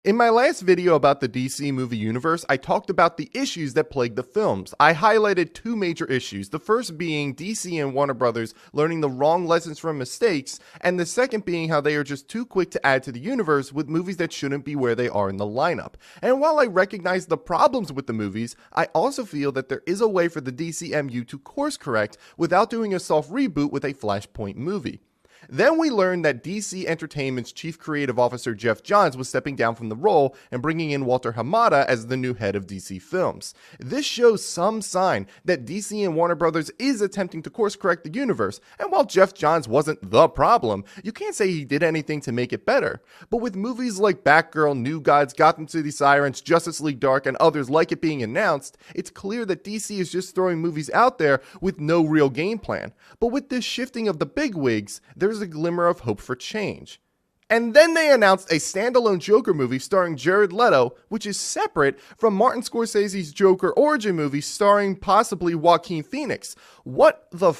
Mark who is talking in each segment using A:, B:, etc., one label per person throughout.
A: In my last video about the DC movie universe, I talked about the issues that plague the films. I highlighted two major issues, the first being DC and Warner Brothers learning the wrong lessons from mistakes, and the second being how they are just too quick to add to the universe with movies that shouldn't be where they are in the lineup. And while I recognize the problems with the movies, I also feel that there is a way for the DCMU to course correct without doing a soft reboot with a Flashpoint movie. Then we learned that DC Entertainment's chief creative officer Jeff Johns was stepping down from the role and bringing in Walter Hamada as the new head of DC Films. This shows some sign that DC and Warner Brothers is attempting to course correct the universe, and while Jeff Johns wasn't the problem, you can't say he did anything to make it better. But with movies like Batgirl, New Gods, Gotham City Sirens, Justice League Dark, and others like it being announced, it's clear that DC is just throwing movies out there with no real game plan. But with this shifting of the bigwigs, there's a glimmer of hope for change. And then they announced a standalone Joker movie starring Jared Leto, which is separate from Martin Scorsese's Joker origin movie starring possibly Joaquin Phoenix. What the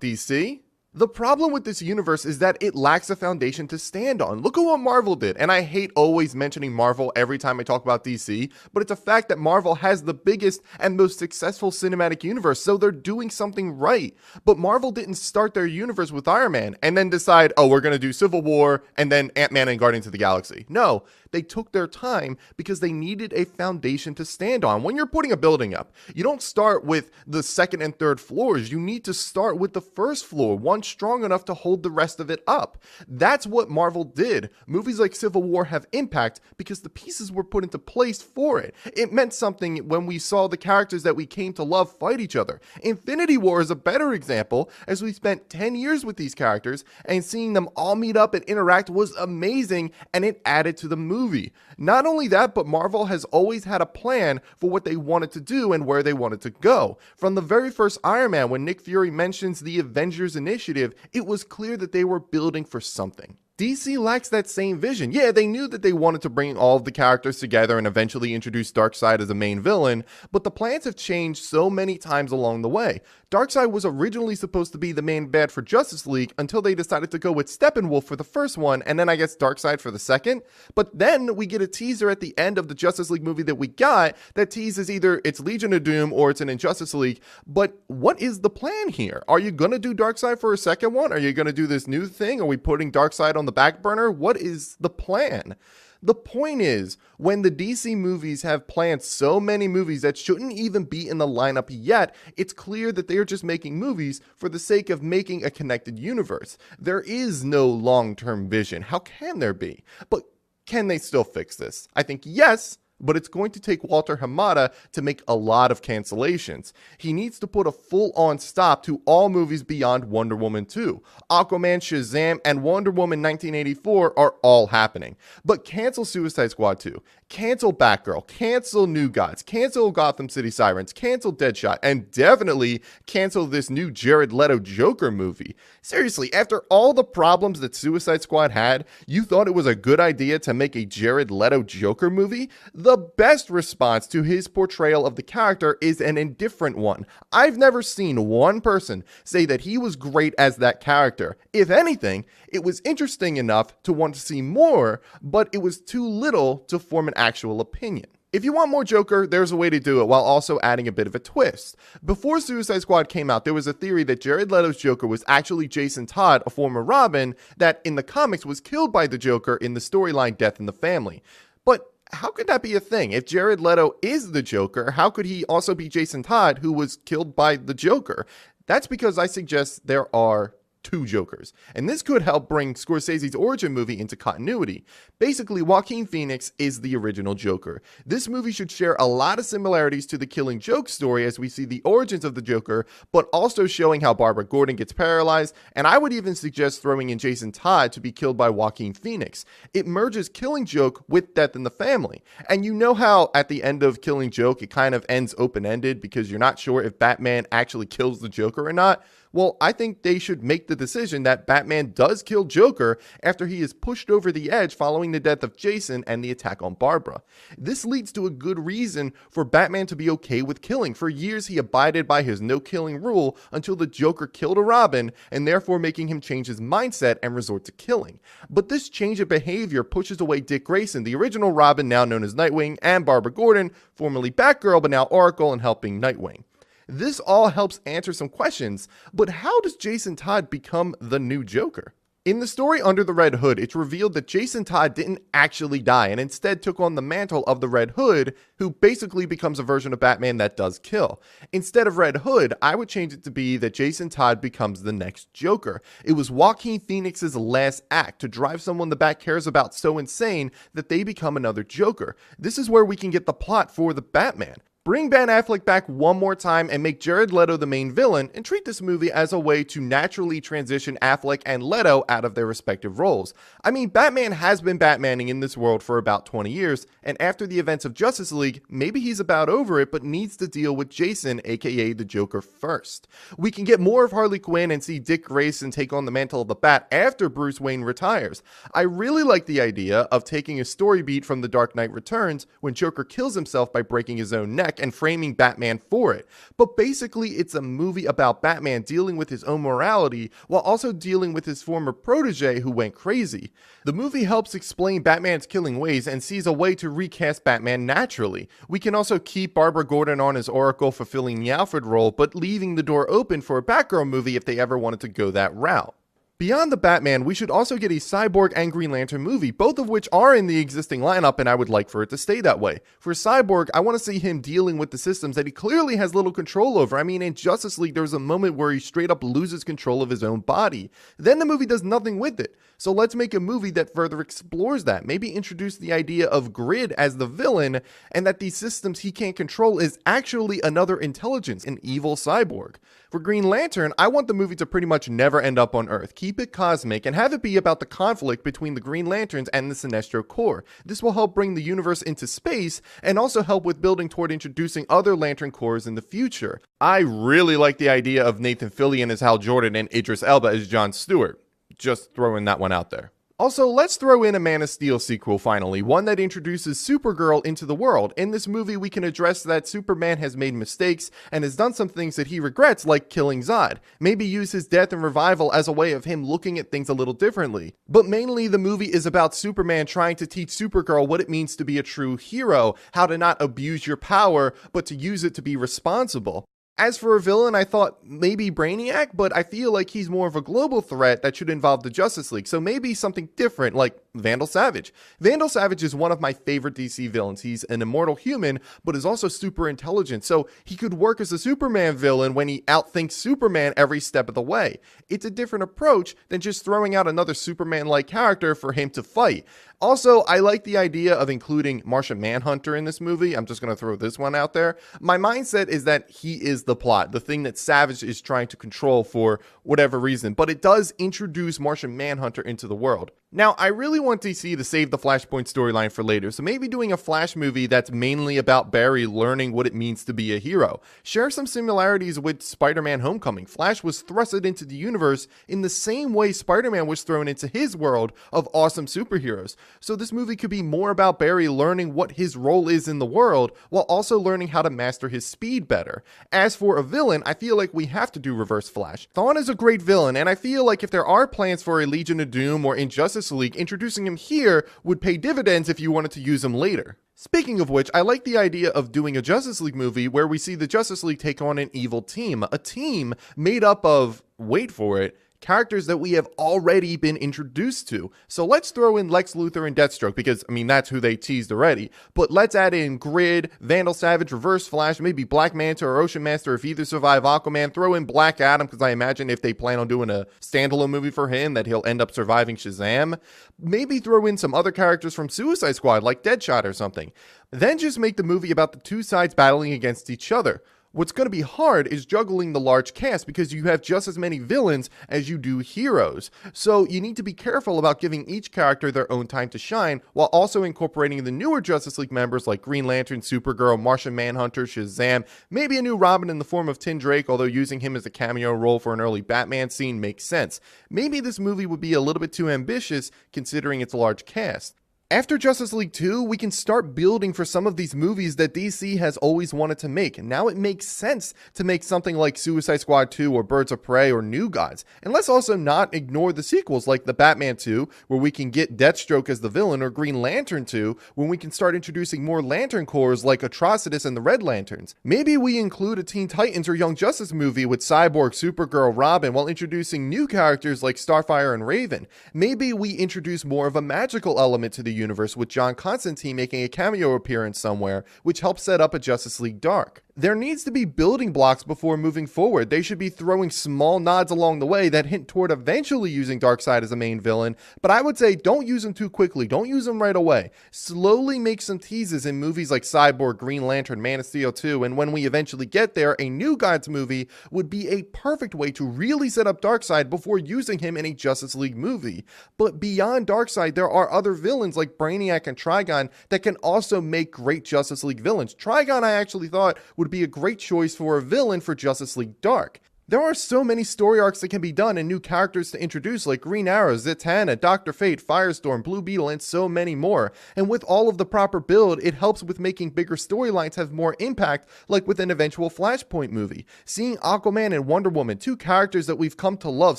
A: DC? The problem with this universe is that it lacks a foundation to stand on. Look at what Marvel did, and I hate always mentioning Marvel every time I talk about DC, but it's a fact that Marvel has the biggest and most successful cinematic universe, so they're doing something right. But Marvel didn't start their universe with Iron Man and then decide, oh, we're going to do Civil War and then Ant-Man and Guardians of the Galaxy. No, they took their time because they needed a foundation to stand on. When you're putting a building up, you don't start with the second and third floors. You need to start with the first floor, one strong enough to hold the rest of it up. That's what Marvel did. Movies like Civil War have impact because the pieces were put into place for it. It meant something when we saw the characters that we came to love fight each other. Infinity War is a better example, as we spent 10 years with these characters, and seeing them all meet up and interact was amazing, and it added to the movie. Not only that, but Marvel has always had a plan for what they wanted to do and where they wanted to go. From the very first Iron Man, when Nick Fury mentions the Avengers Initiative, it was clear that they were building for something. DC lacks that same vision. Yeah, they knew that they wanted to bring all of the characters together and eventually introduce Darkseid as a main villain, but the plans have changed so many times along the way. Darkseid was originally supposed to be the main bad for Justice League until they decided to go with Steppenwolf for the first one, and then I guess Darkseid for the second. But then we get a teaser at the end of the Justice League movie that we got that teases either it's Legion of Doom or it's an Injustice League. But what is the plan here? Are you going to do Darkseid for a second one? Are you going to do this new thing? Are we putting Darkseid on the back burner? What is the plan? The point is, when the DC movies have planned so many movies that shouldn't even be in the lineup yet, it's clear that they are just making movies for the sake of making a connected universe. There is no long-term vision. How can there be? But can they still fix this? I think yes, but it's going to take Walter Hamada to make a lot of cancellations. He needs to put a full-on stop to all movies beyond Wonder Woman 2. Aquaman, Shazam, and Wonder Woman 1984 are all happening. But cancel Suicide Squad 2, cancel Batgirl, cancel New Gods, cancel Gotham City Sirens, cancel Deadshot, and definitely cancel this new Jared Leto Joker movie. Seriously, after all the problems that Suicide Squad had, you thought it was a good idea to make a Jared Leto Joker movie? The best response to his portrayal of the character is an indifferent one. I've never seen one person say that he was great as that character. If anything, it was interesting enough to want to see more, but it was too little to form an actual opinion. If you want more Joker, there's a way to do it while also adding a bit of a twist. Before Suicide Squad came out, there was a theory that Jared Leto's Joker was actually Jason Todd, a former Robin, that in the comics was killed by the Joker in the storyline Death in the Family. But how could that be a thing? If Jared Leto is the Joker, how could he also be Jason Todd, who was killed by the Joker? That's because I suggest there are two Jokers. And this could help bring Scorsese's origin movie into continuity. Basically, Joaquin Phoenix is the original Joker. This movie should share a lot of similarities to the Killing Joke story as we see the origins of the Joker, but also showing how Barbara Gordon gets paralyzed, and I would even suggest throwing in Jason Todd to be killed by Joaquin Phoenix. It merges Killing Joke with Death in the Family. And you know how at the end of Killing Joke, it kind of ends open-ended because you're not sure if Batman actually kills the Joker or not? Well, I think they should make the decision that Batman does kill Joker after he is pushed over the edge following the death of Jason and the attack on Barbara. This leads to a good reason for Batman to be okay with killing. For years, he abided by his no-killing rule until the Joker killed a Robin, and therefore making him change his mindset and resort to killing. But this change of behavior pushes away Dick Grayson, the original Robin, now known as Nightwing, and Barbara Gordon, formerly Batgirl but now Oracle and helping Nightwing. This all helps answer some questions, but how does Jason Todd become the new Joker? In the story Under the Red Hood, it's revealed that Jason Todd didn't actually die and instead took on the mantle of the Red Hood, who basically becomes a version of Batman that does kill. Instead of Red Hood, I would change it to be that Jason Todd becomes the next Joker. It was Joaquin Phoenix's last act to drive someone the Bat cares about so insane that they become another Joker. This is where we can get the plot for the Batman. Bring Ben Affleck back one more time and make Jared Leto the main villain, and treat this movie as a way to naturally transition Affleck and Leto out of their respective roles. I mean, Batman has been Batmaning in this world for about 20 years, and after the events of Justice League, maybe he's about over it, but needs to deal with Jason, aka the Joker, first. We can get more of Harley Quinn and see Dick Grayson take on the mantle of the Bat after Bruce Wayne retires. I really like the idea of taking a story beat from The Dark Knight Returns when Joker kills himself by breaking his own neck and framing Batman for it. But basically, it's a movie about Batman dealing with his own morality while also dealing with his former protege who went crazy. The movie helps explain Batman's killing ways and sees a way to recast Batman naturally. We can also keep Barbara Gordon on as Oracle fulfilling the Alfred role, but leaving the door open for a Batgirl movie if they ever wanted to go that route. Beyond the Batman, we should also get a Cyborg and Green Lantern movie, both of which are in the existing lineup, and I would like for it to stay that way. For Cyborg, I want to see him dealing with the systems that he clearly has little control over. I mean, in Justice League, there was a moment where he straight up loses control of his own body. Then the movie does nothing with it. So let's make a movie that further explores that. Maybe introduce the idea of Grid as the villain, and that these systems he can't control is actually another intelligence, an evil cyborg. For Green Lantern, I want the movie to pretty much never end up on Earth. Keep it cosmic and have it be about the conflict between the Green Lanterns and the Sinestro Corps. This will help bring the universe into space and also help with building toward introducing other Lantern Corps in the future. I really like the idea of Nathan Fillion as Hal Jordan and Idris Elba as Jon Stewart. Just throwing that one out there. Also, let's throw in a Man of Steel sequel finally, one that introduces Supergirl into the world. In this movie, we can address that Superman has made mistakes and has done some things that he regrets, like killing Zod. Maybe use his death and revival as a way of him looking at things a little differently. But mainly, the movie is about Superman trying to teach Supergirl what it means to be a true hero, how to not abuse your power, but to use it to be responsible. As for a villain, I thought maybe Brainiac, but I feel like he's more of a global threat that should involve the Justice League, so maybe something different, like Vandal Savage. Vandal Savage is one of my favorite DC villains. He's an immortal human, but is also super intelligent, so he could work as a Superman villain when he outthinks Superman every step of the way. It's a different approach than just throwing out another Superman-like character for him to fight. Also, I like the idea of including Martian Manhunter in this movie. I'm just going to throw this one out there. My mindset is that he is the plot, the thing that Savage is trying to control for whatever reason, but it does introduce Martian Manhunter into the world. Now, I really want DC to save the Flashpoint storyline for later, so maybe doing a Flash movie that's mainly about Barry learning what it means to be a hero. Share some similarities with Spider-Man Homecoming. Flash was thrusted into the universe in the same way Spider-Man was thrown into his world of awesome superheroes. So this movie could be more about Barry learning what his role is in the world, while also learning how to master his speed better. As for a villain, I feel like we have to do Reverse Flash. Thawne is a great villain, and I feel like if there are plans for a Legion of Doom or Injustice League, introducing him here would pay dividends if you wanted to use him later. Speaking of which, I like the idea of doing a Justice League movie where we see the Justice League take on an evil team. A team made up of, wait for it, characters that we have already been introduced to. So let's throw in Lex Luthor and Deathstroke because, I mean, that's who they teased already. But let's add in Grid, Vandal Savage, Reverse Flash, maybe Black Manta or Ocean Master if either survive Aquaman. Throw in Black Adam because I imagine if they plan on doing a standalone movie for him that he'll end up surviving Shazam. Maybe throw in some other characters from Suicide Squad like Deadshot or something. Then just make the movie about the two sides battling against each other. What's going to be hard is juggling the large cast because you have just as many villains as you do heroes. So you need to be careful about giving each character their own time to shine while also incorporating the newer Justice League members like Green Lantern, Supergirl, Martian Manhunter, Shazam, maybe a new Robin in the form of Tim Drake, although using him as a cameo role for an early Batman scene makes sense. Maybe this movie would be a little bit too ambitious considering its large cast. After Justice League 2, we can start building for some of these movies that DC has always wanted to make. Now it makes sense to make something like Suicide Squad 2 or Birds of Prey or New Gods. And let's also not ignore the sequels like the Batman 2, where we can get Deathstroke as the villain, or Green Lantern 2, when we can start introducing more Lantern Corps like Atrocitus and the Red Lanterns. Maybe we include a Teen Titans or Young Justice movie with Cyborg, Supergirl, Robin, while introducing new characters like Starfire and Raven. Maybe we introduce more of a magical element to the universe with John Constantine making a cameo appearance somewhere, which helps set up a Justice League Dark. There needs to be building blocks before moving forward. They should be throwing small nods along the way that hint toward eventually using Darkseid as a main villain, but I would say don't use him too quickly. Don't use him right away. Slowly make some teases in movies like Cyborg, Green Lantern, Man of Steel 2, and when we eventually get there, a New Gods movie would be a perfect way to really set up Darkseid before using him in a Justice League movie. But beyond Darkseid, there are other villains like Brainiac and Trigon that can also make great Justice League villains. Trigon, I actually thought, would be a great choice for a villain for Justice League Dark. There are so many story arcs that can be done and new characters to introduce like Green Arrow, Zatanna, Dr. Fate, Firestorm, Blue Beetle, and so many more. And with all of the proper build, it helps with making bigger storylines have more impact, like with an eventual Flashpoint movie. Seeing Aquaman and Wonder Woman, two characters that we've come to love,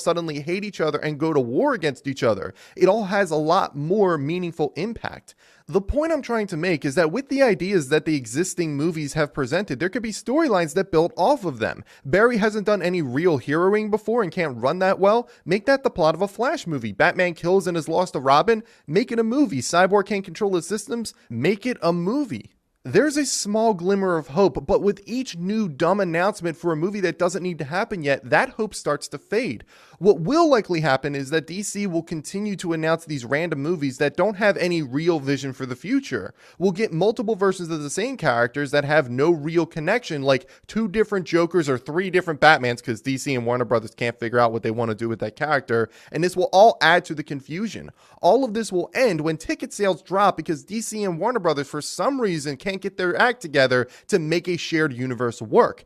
A: suddenly hate each other and go to war against each other. It all has a lot more meaningful impact. The point I'm trying to make is that with the ideas that the existing movies have presented, there could be storylines that build off of them. Barry hasn't done any real heroing before and can't run that well. Make that the plot of a Flash movie. Batman kills and is lost to Robin. Make it a movie. Cyborg can't control his systems. Make it a movie. There's a small glimmer of hope, but with each new dumb announcement for a movie that doesn't need to happen yet, that hope starts to fade. What will likely happen is that DC will continue to announce these random movies that don't have any real vision for the future. We'll get multiple versions of the same characters that have no real connection, like 2 different Jokers or 3 different Batmans, because DC and Warner Brothers can't figure out what they want to do with that character, and this will all add to the confusion. All of this will end when ticket sales drop because DC and Warner Brothers, for some reason, can't get their act together to make a shared universe work.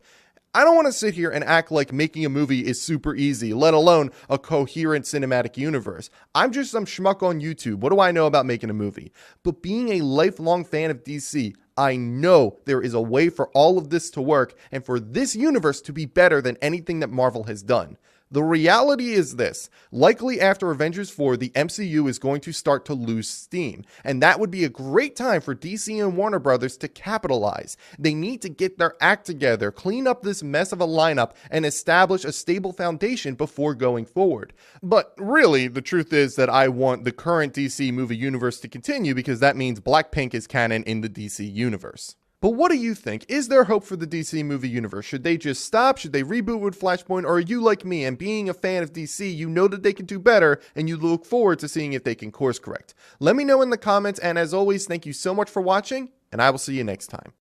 A: I don't want to sit here and act like making a movie is super easy, let alone a coherent cinematic universe. I'm just some schmuck on YouTube. What do I know about making a movie? But being a lifelong fan of DC, I know there is a way for all of this to work and for this universe to be better than anything that Marvel has done. The reality is this: likely after Avengers 4, the MCU is going to start to lose steam, and that would be a great time for DC and Warner Brothers to capitalize. They need to get their act together, clean up this mess of a lineup, and establish a stable foundation before going forward. But really, the truth is that I want the current DC movie universe to continue because that means Blackpink is canon in the DC universe. But what do you think? Is there hope for the DC movie universe? Should they just stop? Should they reboot with Flashpoint? Or are you like me and being a fan of DC, you know that they can do better and you look forward to seeing if they can course correct? Let me know in the comments, and as always, thank you so much for watching, and I will see you next time.